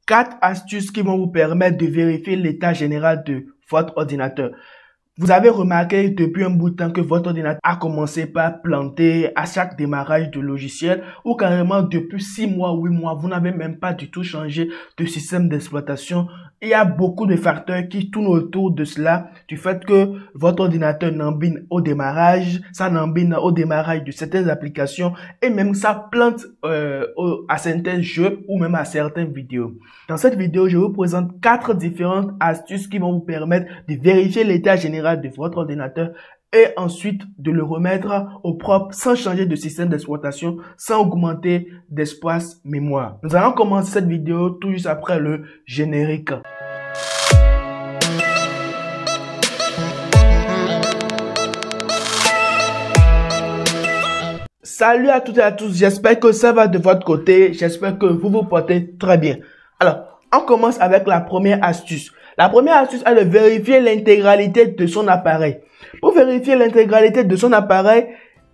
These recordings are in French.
4 astuces qui vont vous permettre de vérifier l'état général de votre ordinateur. Vous avez remarqué depuis un bout de temps que votre ordinateur a commencé par planter à chaque démarrage de logiciel ou carrément depuis 6 mois, 8 mois, vous n'avez même pas du tout changé de système d'exploitation. Il y a beaucoup de facteurs qui tournent autour de cela, du fait que votre ordinateur n'embine au démarrage, ça n'embine au démarrage de certaines applications et même ça plante à certains jeux ou même à certaines vidéos. Dans cette vidéo, je vous présente 4 différentes astuces qui vont vous permettre de vérifier l'état général de votre ordinateur et ensuite de le remettre au propre sans changer de système d'exploitation, sans augmenter d'espace mémoire. Nous allons commencer cette vidéo tout juste après le générique. Salut à toutes et à tous, j'espère que ça va de votre côté, j'espère que vous vous portez très bien. Alors, on commence avec la première astuce. La première astuce est de vérifier l'intégralité de son appareil. Pour vérifier l'intégralité de son appareil,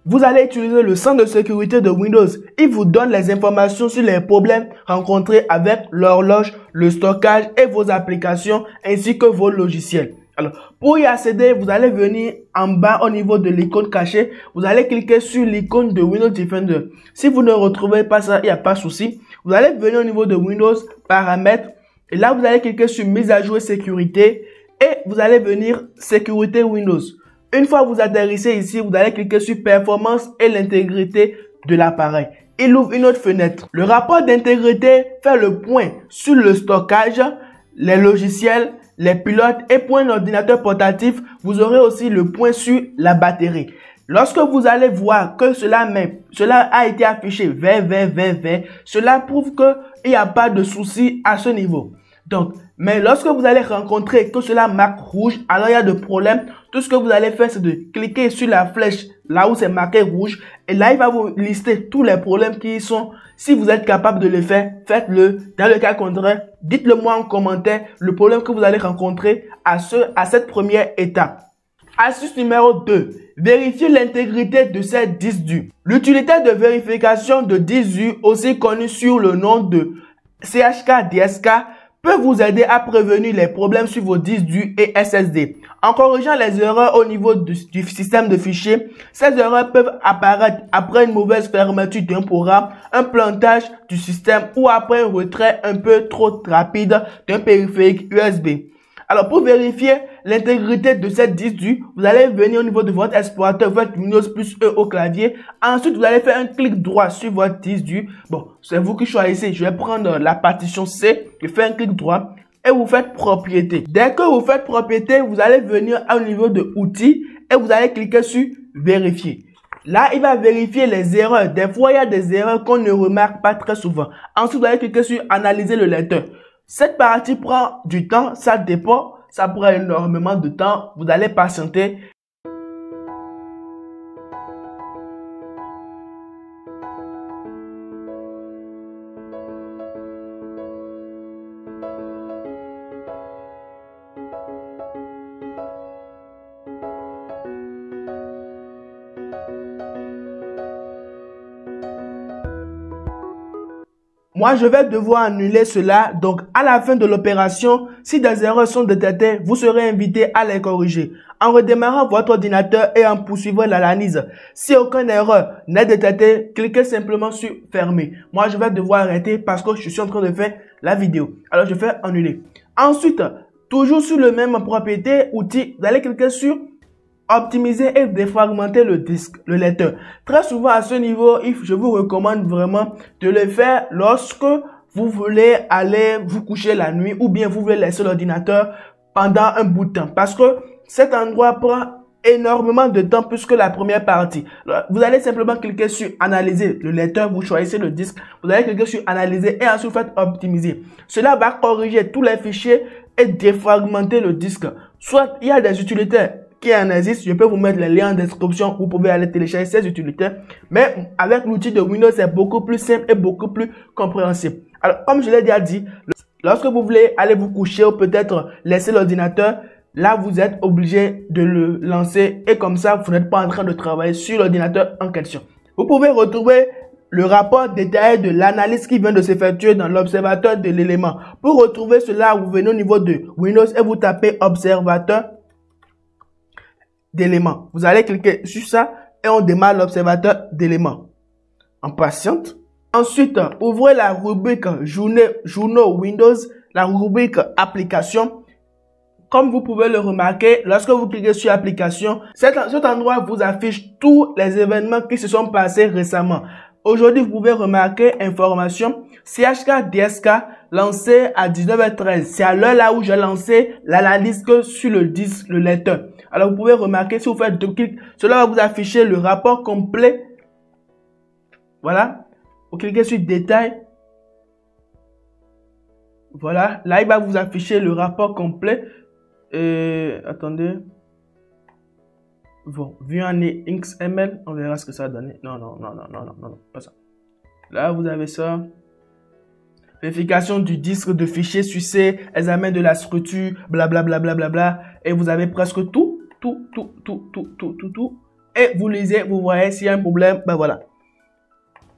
vous allez utiliser le centre de sécurité de Windows. Il vous donne les informations sur les problèmes rencontrés avec l'horloge, le stockage et vos applications ainsi que vos logiciels. Alors, pour y accéder, vous allez venir en bas au niveau de l'icône cachée. Vous allez cliquer sur l'icône de Windows Defender. Si vous ne retrouvez pas ça, il n'y a pas de souci. Vous allez venir au niveau de Windows, paramètres. Et là, vous allez cliquer sur mise à jour et sécurité. Et vous allez venir sécurité Windows. Une fois que vous atterrissez ici, vous allez cliquer sur performance et l'intégrité de l'appareil. Il ouvre une autre fenêtre. Le rapport d'intégrité fait le point sur le stockage, les logiciels, les pilotes et pour un ordinateur portatif, vous aurez aussi le point sur la batterie. Lorsque vous allez voir que cela a été affiché vert, cela prouve qu'il n'y a pas de souci à ce niveau. Donc, mais lorsque vous allez rencontrer que cela marque rouge, alors il y a de problème. Tout ce que vous allez faire, c'est de cliquer sur la flèche là où c'est marqué rouge. Et là, il va vous lister tous les problèmes qui y sont. Si vous êtes capable de le faire, faites-le. Dans le cas contraire, dites-le moi en commentaire le problème que vous allez rencontrer à cette première étape. Astuce numéro 2. Vérifiez l'intégrité de ces disques durs. L'utilité de vérification de disques durs, aussi connue sous le nom de CHK-DSK, peut vous aider à prévenir les problèmes sur vos disques durs et SSD. En corrigeant les erreurs au niveau du système de fichiers, ces erreurs peuvent apparaître après une mauvaise fermeture d'un programme, un plantage du système ou après un retrait un peu trop rapide d'un périphérique USB. Alors, pour vérifier l'intégrité de cette disque dur, vous allez venir au niveau de votre explorateur, votre Windows plus E au clavier. Ensuite, vous allez faire un clic droit sur votre disque dur. Bon, c'est vous qui choisissez. Je vais prendre la partition C. Je fais un clic droit et vous faites propriété. Dès que vous faites propriété, vous allez venir au niveau de outils et vous allez cliquer sur vérifier. Là, il va vérifier les erreurs. Des fois, il y a des erreurs qu'on ne remarque pas très souvent. Ensuite, vous allez cliquer sur analyser le lecteur. Cette partie prend du temps, ça dépend, ça prend énormément de temps, vous allez patienter. Moi, je vais devoir annuler cela. Donc, à la fin de l'opération, si des erreurs sont détectées, vous serez invité à les corriger. En redémarrant votre ordinateur et en poursuivant l'analyse. Si aucune erreur n'est détectée, cliquez simplement sur fermer. Moi, je vais devoir arrêter parce que je suis en train de faire la vidéo. Alors, je fais annuler. Ensuite, toujours sur le même propriété, outil, vous allez cliquer sur optimiser et défragmenter le disque, le lecteur. Très souvent à ce niveau, je vous recommande vraiment de le faire lorsque vous voulez aller vous coucher la nuit ou bien vous voulez laisser l'ordinateur pendant un bout de temps. Parce que cet endroit prend énormément de temps plus que la première partie. Alors, vous allez simplement cliquer sur analyser le lecteur, vous choisissez le disque, vous allez cliquer sur analyser et ensuite vous faites optimiser. Cela va corriger tous les fichiers et défragmenter le disque. Soit il y a des utilités qui en existe, je peux vous mettre les liens en description, vous pouvez aller télécharger ces utilités, mais avec l'outil de Windows, c'est beaucoup plus simple et beaucoup plus compréhensible. Alors, comme je l'ai déjà dit, lorsque vous voulez aller vous coucher ou peut-être laisser l'ordinateur, là, vous êtes obligé de le lancer et comme ça, vous n'êtes pas en train de travailler sur l'ordinateur en question. Vous pouvez retrouver le rapport détaillé de l'analyse qui vient de s'effectuer dans l'observateur de l'élément. Pour retrouver cela, vous venez au niveau de Windows et vous tapez observateur d'éléments. Vous allez cliquer sur ça et on démarre l'observateur d'éléments. On patiente. Ensuite, ouvrez la rubrique journaux Windows, la rubrique applications. Comme vous pouvez le remarquer, lorsque vous cliquez sur application, cet endroit vous affiche tous les événements qui se sont passés récemment. Aujourd'hui, vous pouvez remarquer information CHK DSK lancé à 19h13. C'est à l'heure là où j'ai lancé l'analyse que sur le disque, le lecteur. Alors, vous pouvez remarquer, si vous faites deux clics, cela va vous afficher le rapport complet. Voilà. Vous cliquez sur détail. Voilà. Là, il va vous afficher le rapport complet. Attendez. Bon, vu en XML, on verra ce que ça va donner. Non, pas ça. Là, vous avez ça. Vérification du disque de fichiers sucé, examen de la structure, blablabla. Et vous avez presque tout. Et vous lisez, vous voyez s'il y a un problème, ben voilà.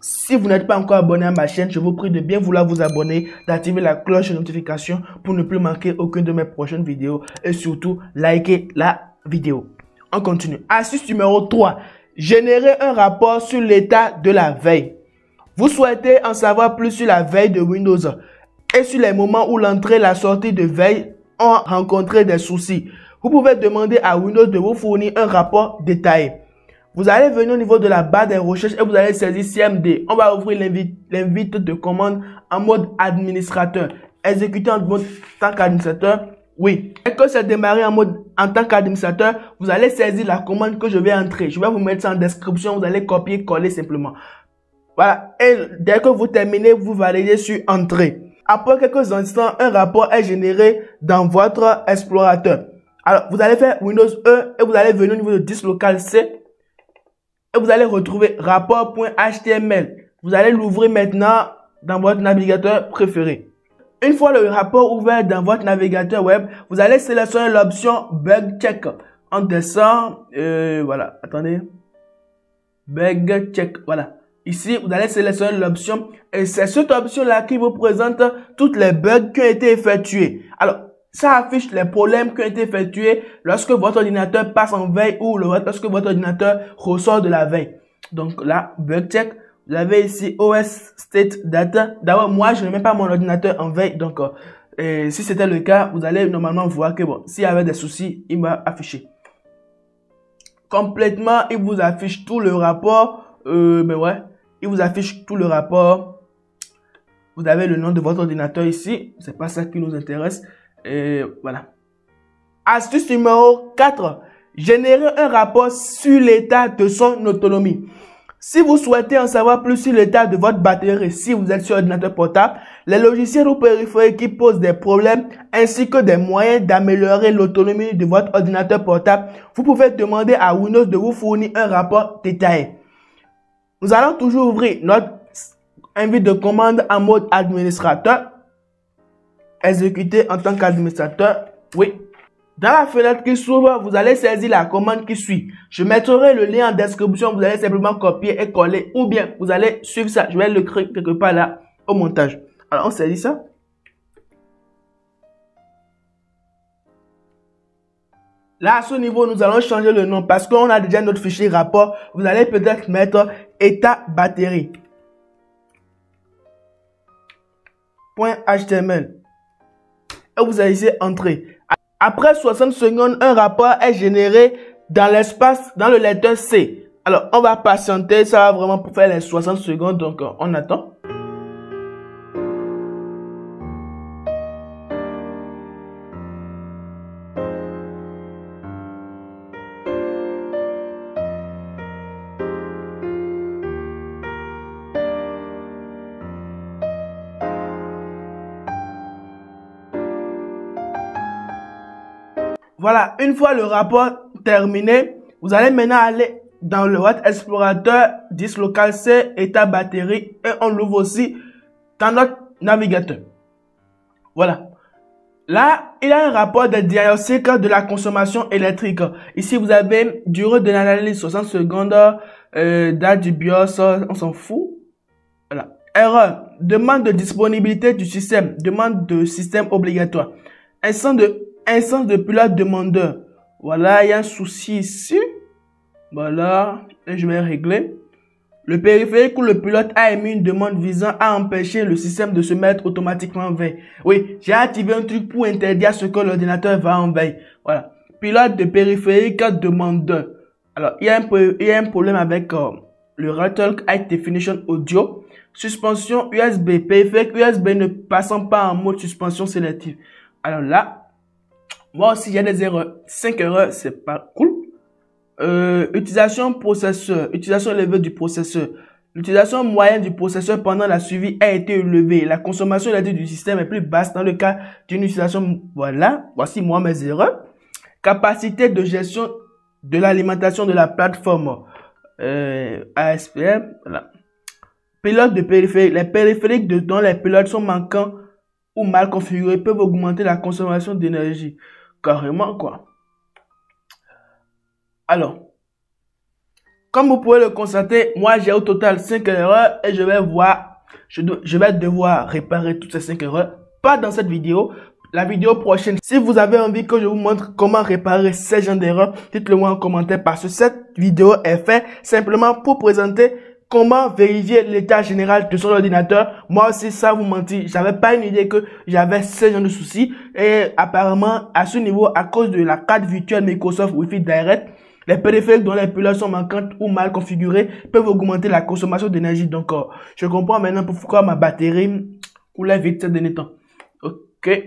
Si vous n'êtes pas encore abonné à ma chaîne, je vous prie de bien vouloir vous abonner, d'activer la cloche de notification pour ne plus manquer aucune de mes prochaines vidéos et surtout, liker la vidéo. On continue. Astuce numéro 3. Générer un rapport sur l'état de la veille. Vous souhaitez en savoir plus sur la veille de Windows et sur les moments où l'entrée et la sortie de veille ont rencontré des soucis. Vous pouvez demander à Windows de vous fournir un rapport détaillé. Vous allez venir au niveau de la barre des recherches et vous allez saisir CMD. On va ouvrir l'invite de commande en mode administrateur. Exécuter en tant qu'administrateur. Oui. Et que c'est démarré en tant qu'administrateur, vous allez saisir la commande que je vais entrer. Je vais vous mettre ça en description. Vous allez copier, coller simplement. Voilà. Et dès que vous terminez, vous validez sur Entrée. Après quelques instants, un rapport est généré dans votre explorateur. Alors, vous allez faire Windows E et vous allez venir au niveau de disque local C. Et vous allez retrouver rapport.html. Vous allez l'ouvrir maintenant dans votre navigateur préféré. Une fois le rapport ouvert dans votre navigateur web, vous allez sélectionner l'option Bug Check. On descend, voilà, attendez. Bug Check, voilà. Ici, vous allez sélectionner l'option et c'est cette option-là qui vous présente toutes les bugs qui ont été effectués. Alors, ça affiche les problèmes qui ont été effectués lorsque votre ordinateur passe en veille ou lorsque votre ordinateur ressort de la veille. Donc là, Bug Check, vous avez ici OS State Data. D'abord, moi, je ne mets pas mon ordinateur en veille. Donc, si c'était le cas, vous allez normalement voir que bon, s'il y avait des soucis, il va afficher. Complètement, il vous affiche tout le rapport. Ben ouais, il vous affiche tout le rapport. Vous avez le nom de votre ordinateur ici. C'est pas ça qui nous intéresse. Et voilà. Astuce numéro 4. Générer un rapport sur l'état de son autonomie. Si vous souhaitez en savoir plus sur l'état de votre batterie, si vous êtes sur ordinateur portable, les logiciels ou périphériques qui posent des problèmes ainsi que des moyens d'améliorer l'autonomie de votre ordinateur portable, vous pouvez demander à Windows de vous fournir un rapport détaillé. Nous allons toujours ouvrir notre invite de commande en mode administrateur. Exécuter en tant qu'administrateur. Oui. Dans la fenêtre qui s'ouvre, vous allez saisir la commande qui suit. Je mettrai le lien en description. Vous allez simplement copier et coller. Ou bien, vous allez suivre ça. Je vais le créer quelque part là au montage. Alors, on saisit ça. Là, à ce niveau, nous allons changer le nom parce qu'on a déjà notre fichier rapport. Vous allez peut-être mettre état batterie. .html. Et vous allez ici entrer. Après 60 secondes, un rapport est généré dans l'espace, dans le lecteur C. Alors, on va patienter, ça va vraiment pour faire les 60 secondes, donc on attend. Voilà, une fois le rapport terminé, vous allez maintenant aller dans le Web Explorateur, disque local C, état batterie, et on l'ouvre aussi dans notre navigateur. Voilà. Là, il y a un rapport de diagnostic de la consommation électrique. Ici, vous avez durée de l'analyse 60 secondes, date du BIOS, on s'en fout. Voilà. Erreur. Demande de disponibilité du système. Demande de système obligatoire. Instance de pilote demandeur. Voilà, il y a un souci ici. Voilà, et je vais régler. Le périphérique ou le pilote a émis une demande visant à empêcher le système de se mettre automatiquement en veille. Oui, j'ai activé un truc pour interdire ce que l'ordinateur va en veille. Voilà. Pilote de périphérique demandeur. Alors, il y a un problème avec le Retalk High Definition Audio. Suspension USB. Périphérique USB ne passant pas en mode suspension sélective. Alors là, moi aussi, il y a des erreurs. 5 erreurs, c'est pas cool. Utilisation processeur, utilisation élevée du processeur. L'utilisation moyenne du processeur pendant la suivi a été élevée. La consommation électrique du système est plus basse dans le cas d'une utilisation. Voilà, voici moi mes erreurs. Capacité de gestion de l'alimentation de la plateforme ASPM. Voilà. Pilote de périphérique. Les périphériques dont les pilotes sont manquants ou mal configurés peuvent augmenter la consommation d'énergie. Carrément quoi. Alors, comme vous pouvez le constater, moi j'ai au total 5 erreurs et je vais devoir réparer toutes ces 5 erreurs. Pas dans cette vidéo, la vidéo prochaine. Si vous avez envie que je vous montre comment réparer ces genres d'erreurs, dites-le moi en commentaire parce que cette vidéo est faite simplement pour présenter comment vérifier l'état général de son ordinateur. Moi aussi, ça vous mentir, j'avais pas une idée que j'avais ce genre de soucis. Et apparemment, à ce niveau, à cause de la carte virtuelle Microsoft Wi-Fi Direct, les périphériques dont les pilotes sont manquantes ou mal configurés peuvent augmenter la consommation d'énergie. Donc, je comprends maintenant pourquoi ma batterie coulait vite ces derniers temps. Ok,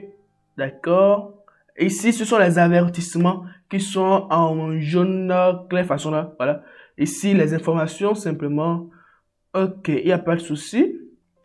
d'accord. Ici, ce sont les avertissements qui sont en jaune clair façon là. Voilà. Ici, les informations simplement. Ok, il n'y a pas de souci.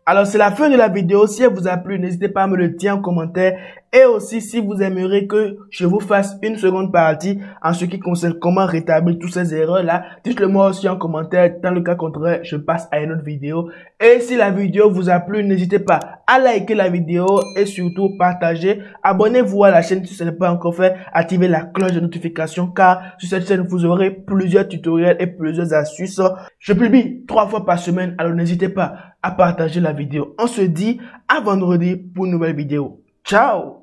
Alors, c'est la fin de la vidéo. Si elle vous a plu, n'hésitez pas à me le dire en commentaire. Et aussi, si vous aimeriez que je vous fasse une seconde partie en ce qui concerne comment rétablir toutes ces erreurs-là, dites-le moi aussi en commentaire. Dans le cas contraire, je passe à une autre vidéo. Et si la vidéo vous a plu, n'hésitez pas à liker la vidéo et surtout partager. Abonnez-vous à la chaîne si ce n'est pas encore fait. Activez la cloche de notification car sur cette chaîne, vous aurez plusieurs tutoriels et plusieurs astuces. Je publie 3 fois par semaine, alors n'hésitez pas à partager la vidéo. On se dit à vendredi pour une nouvelle vidéo. Ciao!